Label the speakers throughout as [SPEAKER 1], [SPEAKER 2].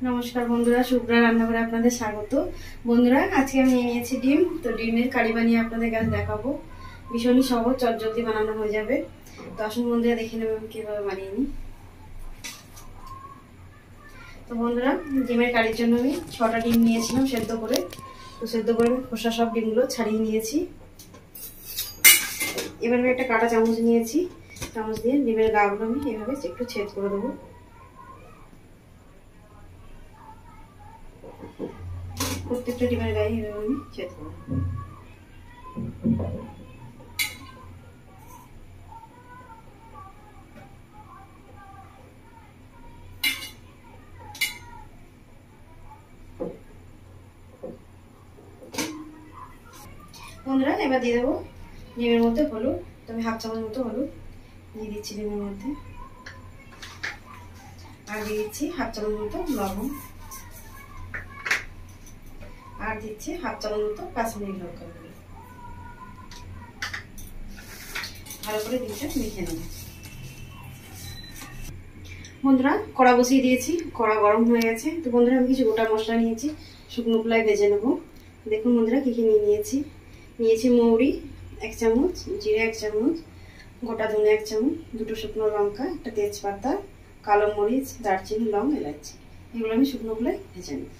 [SPEAKER 1] নমস্কার বন্ধুরা, শুভ্রা রান্নাঘরে আপনাদের স্বাগত। বন্ধুরা, আজকে আমি নিয়েছি ডিম। তো ডিমের কারি বানিয়ে আপনাদের কাছে দেখাবো। ভীষণই সহজ, চটজলদি বানানো হয়ে যাবে। তো আসুন বন্ধুরা, দেখে নেব আমি কিভাবে বানিয়ে নিই। তো বন্ধুরা, ডিমের কারির জন্য আমি 6টা ডিম নিয়েছিলাম সেদ্ধ করে। তো সেদ্ধ করে আমি খোসা সব ডিমগুলো ছাড়িয়ে নিয়েছি। এবার আমি একটা কাঁটা চামচ নিয়েছি। চামচ দিয়ে ডিমের গাগুলো আমি এভাবে একটু ছেদ করে দেবো। প্রত্যেকটা ডিমের গায়ে এভাবে আমি ছেদ করব। বন্ধুরা, এবার দিয়ে দেবো ডিমের মধ্যে হলুদ। তো আমি হাফ চামচ মতো হলুদ দিয়ে দিচ্ছি ডিমের মধ্যে। আর দিয়ে দিচ্ছি হাফ চামচ মতো লবণ। আর দিচ্ছি হাফ চামচ মতো কাশ্মীরি লঙ্কা গুঁড়ো। ভালো করে ডিমটা মেখে নেব। বন্ধুরা, কড়া বসিয়ে দিয়েছি, কড়া গরম হয়ে গেছে। তো বন্ধুরা, আমি কিছু গোটা মশলা নিয়েছি, শুকনো খোলায় ভেজে নেবো। দেখুন বন্ধুরা, কি কি নিয়েছি। মৌরি 1 চামচ, জিরে 1 চামচ, গোটা ধনে 1 চামচ, 2টো শুকনো লঙ্কা, একটা তেজপাতা, কালো মরিচ, দারচিনি, লং, এলাচি। এগুলো আমি শুকনো খোলায় ভেজে নেব।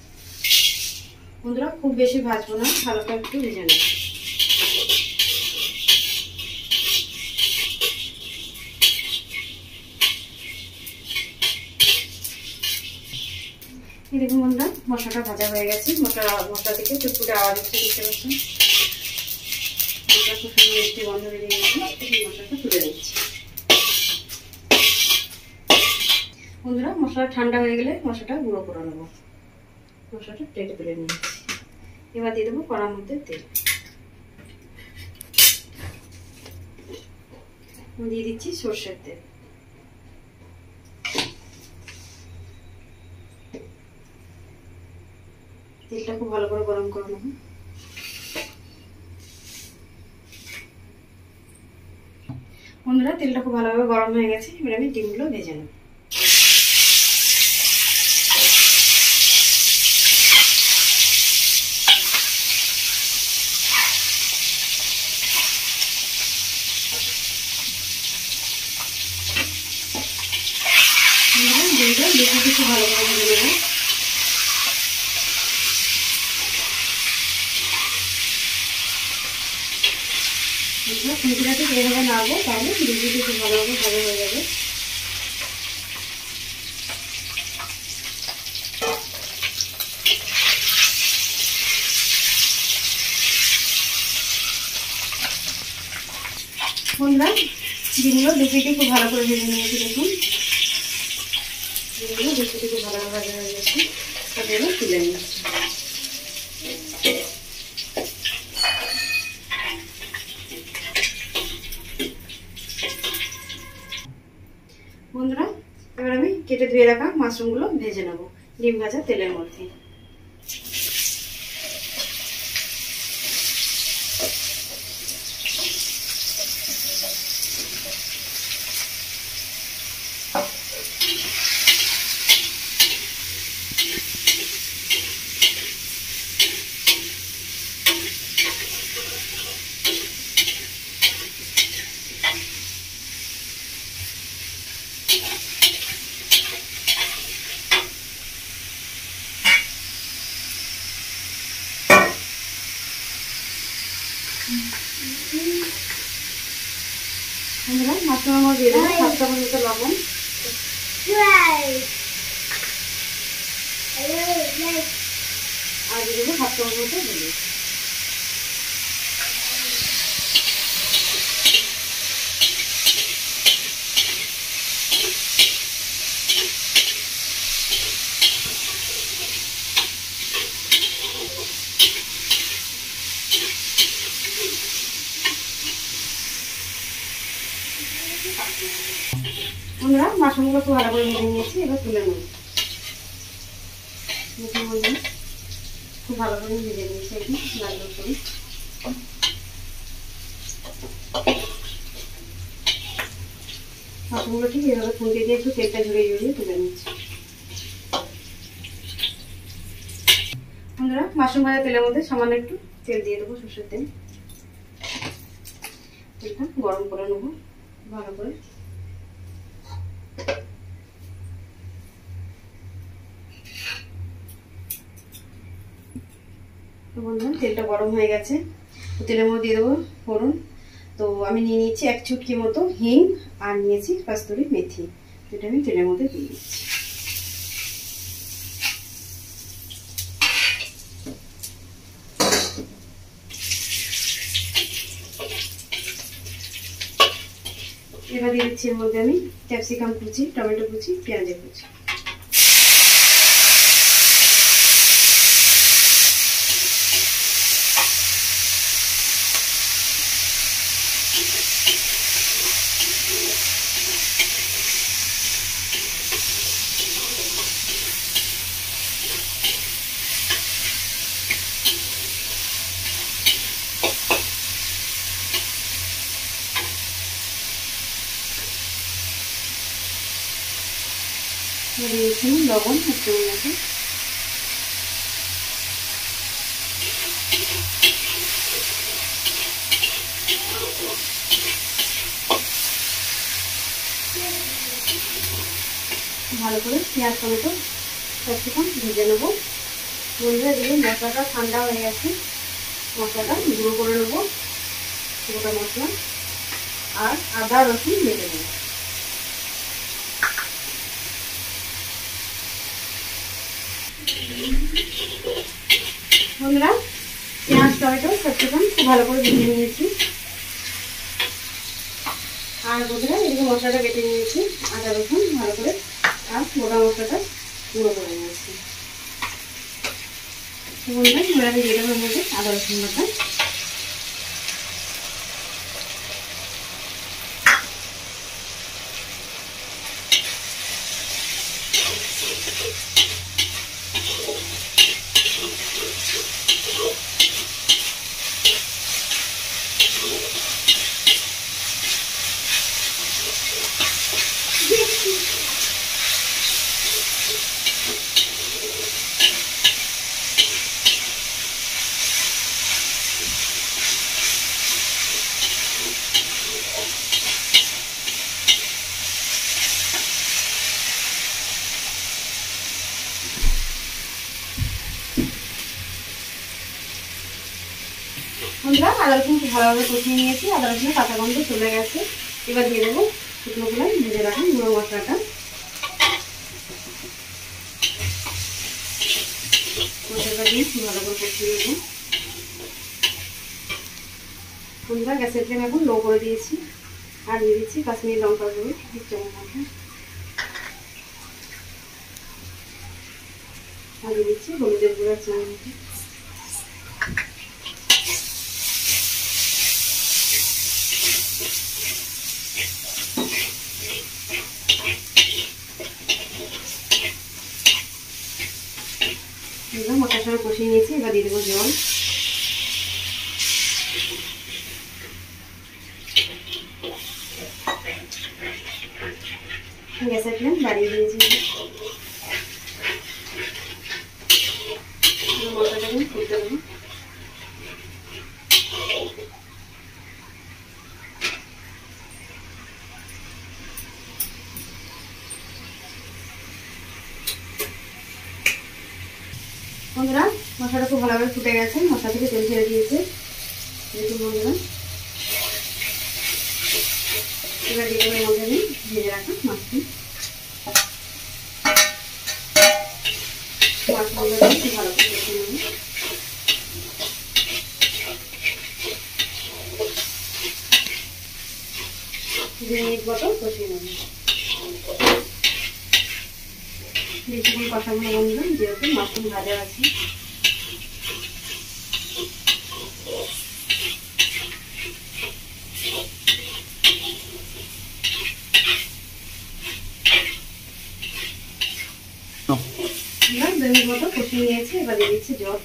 [SPEAKER 1] বন্ধুরা, খুব বেশি ভাজবো না, হালকা একটু ভেজে নেব। দেখুন বন্ধুরা, মশলাটা ভাজা হয়ে গেছে। মশলা থেকে চুটপুটে আওয়াজ হচ্ছে, দেখতে পাচ্ছেন। মশলা খুব সুন্দর মিষ্টি গন্ধ বেরিয়ে গেছে। মশলাটা তুলে দিচ্ছি। বন্ধুরা, মশলা ঠান্ডা হয়ে গেলে মশলাটা গুঁড়ো করে নেবো। মশলাটা প্লেটে তুলে নিয়েছি। এবার দিয়ে দেবো কড়ার মধ্যে তেল। দিয়ে দিচ্ছি সর্ষের তেল। তেলটা খুব ভালো করে গরম করে নেব। বন্ধুরা, তেলটা খুব ভালোভাবে গরম হয়ে গেছে। এবার আমি ডিমগুলো ভেজে নেব। ডিমটা বেশি কিছু ভালো করে ভেজে নেব। খুঁটিনাটি যেভাবে নাড়বো, তাহলে ডিমটি খুব ভালোভাবে ভালো হয়ে যাবে। বন্ধুরা, ডিমগুলো দুপিটি খুব ভালো করে ভেজে নিয়েছি। দেখুন, ডিমগুলো দুপিটি খুব ভালো ভাজা হয়ে গেছে। তাদের তুলে নিচ্ছি। বন্ধুরা, এবার আমি কেটে ধুয়ে রাখা মাশরুমগুলো ভেজে নেব ডিম ভাজা তেলের মধ্যে। বন্ধুরা, মাশরুমের মধ্যে দিয়ে দেবো 7 চামচ মতো লবণ। আর দিয়ে দেবো 7 চামচ মতো হলুদ। বন্ধুরা, মাশরুমগুলো খুব ভালো করে ভেজে নিয়েছি। এবার তুলে নেব। খুব ভালো করে ভেজে নিয়েছি একটু লাল লাল করে। মাশরুমগুলো ঠিক এভাবে খুঁটে দিয়ে একটু তেলটা ঝরিয়ে তুলে নিচ্ছি। বন্ধুরা মাশরুম ভাজা তেলের মধ্যে সামান্য একটু তেল দিয়ে দেবো, সরষের তেল। তেলটা গরম করে নেবো ভালো করে। তো বন্ধুরা তেলটা গরম হয়ে গেছে, তেলের মধ্যে দিয়ে দেবো ফোড়ন। তো আমি নিয়ে নিয়েছি 1 চুটকি মতো হিং আর নিয়েছি কস্তুরি মেথি, এটা আমি তেলের মধ্যে দিয়ে দিচ্ছি। এবার দিয়ে দিচ্ছি এর মধ্যে আমি ক্যাপসিকাম কুচি, টমেটো কুচি, পেঁয়াজের কুচি। দিয়েছি লবণ একটু মতো। ভালো করে পেঁয়াজ টমেটো ক্যাপসিকাম ভেজে নেবো। বন্ধুরা দিলে মশলাটা ঠান্ডা হয়ে গেছে, মশলাটা গুঁড়ো করে নেবো, গোটা মশলা আর আদা রসুন বেটে নেবো। বন্ধুরা পেঁয়াজ টমেটো ক্যাপসিকাম খুব ভালো করে ভেজে নিয়েছি। আর বন্ধুরা এদিকে মশলাটা বেটে নিয়েছি, আদা রসুন ভালো করে আর গোটা মশলাটা গুঁড়ো করে নিয়েছি। বন্ধুরা এবার আমি দিয়ে দেবো এর মধ্যে আদা রসুন বাটা। বন্ধুরা আদা রসুন ভালোভাবে কষিয়ে নিয়েছি, আদা রসুনের কাঁচা গন্ধ চলে গেছে। এবার দিয়ে দেবো শুকনো খোলায় ভেজে রাখা গুঁড়ো মশলাটা। মশলাটা দিয়ে ভালো করে কষিয়ে নেবো। বন্ধুরা গ্যাসের ফ্লেম এখন লো করে দিয়েছি আর দিয়ে দিচ্ছি কাশ্মীরি লঙ্কার গুঁড়ো 1 চামচ মতো, আর দিয়ে দিচ্ছি হলুদের গুঁড়ো 1 চামচ মতো। মশলার সঙ্গে কষিয়ে নিয়েছি, এবার দিয়ে দেবো জল। গ্যাসের ফ্লেম বাড়িয়ে দিয়েছি। মশলাটাকে ফুটতে দেবো। বন্ধুরা মশলাটা খুব ভালোভাবে ফুটে গেছে, মশলা থেকে তেল ছেড়ে দিয়েছে। দেখুন বন্ধুরা এবার দিয়ে দেবো এর মধ্যে আমি ভেজে রাখা মাছটি। মাছগুলো খুব ভালো করে কষিয়ে নেব। 2 মিনিট মতো কষিয়ে নেব। বেশিক্ষণ কষাবো না বন্ধুরা, যেহেতু মাশরুম ভাজা আছে। আমরা 2 মিনিট মতো কষিয়ে নিয়েছি, এবার দিয়ে দিচ্ছি জল।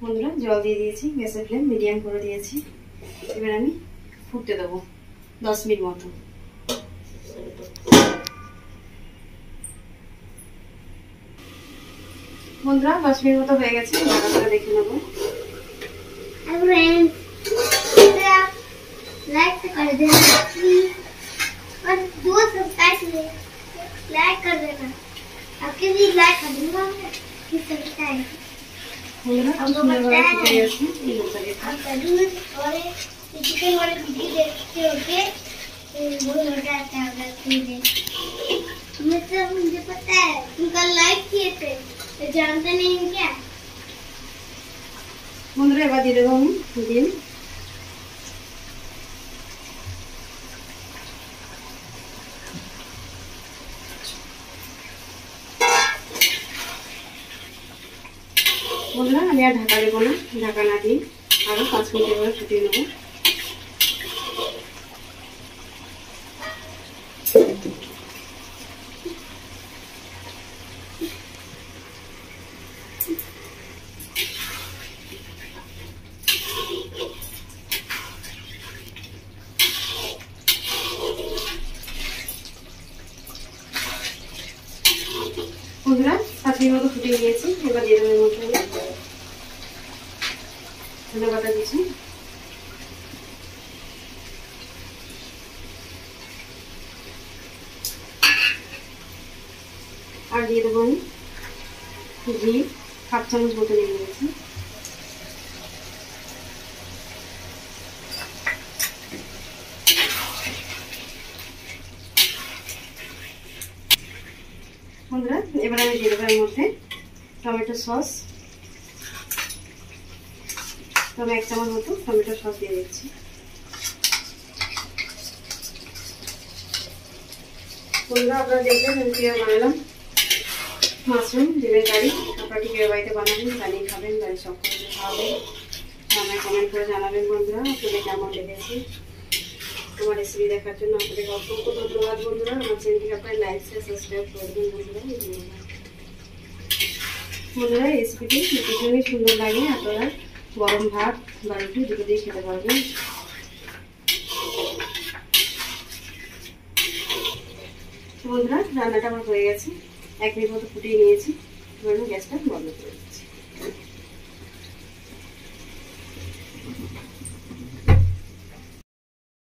[SPEAKER 1] বন্ধুরা জল দিয়ে দিয়েছি, গ্যাসের ফ্লেম মিডিয়াম করে দিয়েছি। এবার আমি ফুটতে দেবো 10 মিনিট মতো। বন্ধুরা 10 মিনিট মতো হয়ে গেছে, ঢাকা দেখে নেবো।
[SPEAKER 2] लाइक कर देना और दो सब्सक्राइब कर देना। आपके भी लाइक कर दूंगा किस तरीका है
[SPEAKER 1] বন্ধুরা
[SPEAKER 2] हमको
[SPEAKER 1] সুন্দর
[SPEAKER 2] पता
[SPEAKER 1] ভাবে
[SPEAKER 2] है
[SPEAKER 1] ফুটে গেছে। এই মশলাটা
[SPEAKER 2] आप करूँगा और चिकन वाले वीडियो देखते होंगे बहुत मजा आता है मतलब मुझे पता है तुम कल लाइक किए थे तो जानते नहीं क्या।
[SPEAKER 1] বন্ধুরা এবার দিয়ে দেবো আমি ডিম। বন্ধুরা আমি আর ঢাকা দেবো না, ঢাকা না দিই আরো 5 মিনিট এভাবে ফুটিয়ে নেবো। বন্ধুরা 5 মিনিট মতো ফুটিয়ে নিয়েছি, এবার দিয়ে দেবো মধ্যে ধনে পাতা দিয়েছি। আর দিয়ে দেবো আমি ঘি, 1/2 চামচ মতো নিয়ে নিয়েছি। বন্ধুরা এবার আমি দিয়ে দেবো এর মধ্যে টমেটো সস। তবে 1 চামচ মতো টমেটো সস দিয়ে দিচ্ছি। বন্ধুরা আপনারা দেখবেন আমি কীভাবে বানালাম মাশরুম ডিমের কারি। আপনারা কীভাবে বাড়িতে বানাবেন, বানিয়ে খাবেন, বাড়ির সকলকে খাওয়াবেন। আমায় কমেন্ট করে জানাবেন বন্ধুরা আপনাদের কেমন লেগেছে। আমার রেসিপি দেখার জন্য আপনাদের অসংখ্য ধন্যবাদ বন্ধুরা। আমার চ্যানেলটিকে আপনারা লাইক শেয়ার সাবস্ক্রাইব করবেন বন্ধুরা। বন্ধুরা এই রেসিপিটি ভীষণই সুন্দর লাগে, আপনারা গরম ভাত বা রুটি দুটো দিয়ে খেতে পারবেন। বন্ধুরা রান্নাটা আমার হয়ে গেছে, 1 মিনিট মতো ফুটিয়ে নিয়েছি। এবার আমি গ্যাসটা বন্ধ করে দিচ্ছি।